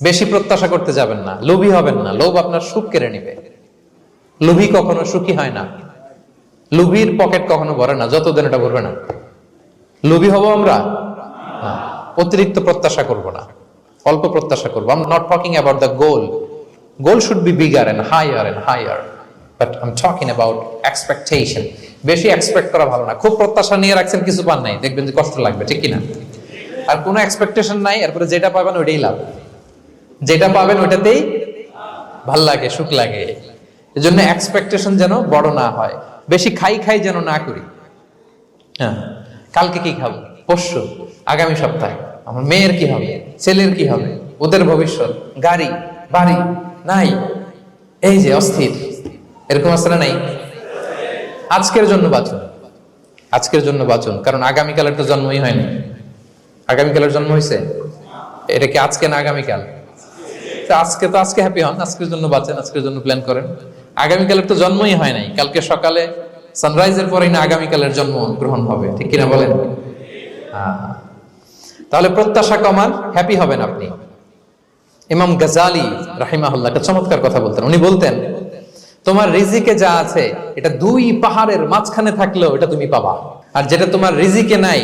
বেশি প্রত্যাশা করতে যাবেন না, লোভী হবেন না। লোভ আপনার সুখ কেড়ে নিবে। লোভী কখনো সুখী হয় না। লোভীর পকেট কখনো ভরে না যতদিন এটা ভরবে না। লোভী হব আমরা না। অতিরিক্ত প্রত্যাশা করব না, অল্প প্রত্যাশা করবো। I'm not talking about the goal. Goal should be bigger and higher. But I'm talking about expectation. বেশি এক্সপেক্ট করা ভালো না। খুব প্রত্যাশা নিয়ে রাখছেন, কিছু পান নাই, দেখবেন যে কষ্ট লাগবে, ঠিক কিনা? আর কোনো এক্সপেকটেশন নাই, এরপরে যেটা পাবেন ওইটাই লাভ। যেটা পাবেন ওইটাতেই ভাল লাগে, সুখ লাগে। এজন্য এক্সপেকটেশন যেন বড় না হয়। বেশি খাই যেন না করি। হ্যাঁ, কালকে কি খাবো, পরশু, আগামী সপ্তাহে আমার মেয়ের কি হবে, ছেলের কি হবে, ওদের ভবিষ্যৎ, গাড়ি বাড়ি নাই, এই যে অস্থির। এরকম আছে না নাই? আজকের জন্য বাঁচুন, আজকের জন্য বাঁচুন, কারণ আগামীকালের তো জন্মই হয়নি। আগামীকালের জন্ম হয়েছে, এটা কি আজকে না আগামীকাল? আজকে তো আজকে হ্যাপি হন, আজকের জন্য বাঁচেন, আজকের জন্য প্ল্যান করেন। আগামীকালের তো জন্মই হয় নাই। কালকে সকালে সানরাইজের পরেই না আগামীকালের জন্ম গ্রহণ হবে, ঠিক কিনা বলেন? তাহলে প্রত্যাশা কমান, হ্যাপি হবেন আপনি। ইমাম গাজালি রাহিমাহুল্লাহ একটা চমৎকার কথা বলতেন। উনি বলতেন, তোমার রিজিকে যা আছে এটা দুই পাহাড়ের মাঝখানে থাকলেও এটা তুমি পাবা, আর যেটা তোমার রিজিকে নাই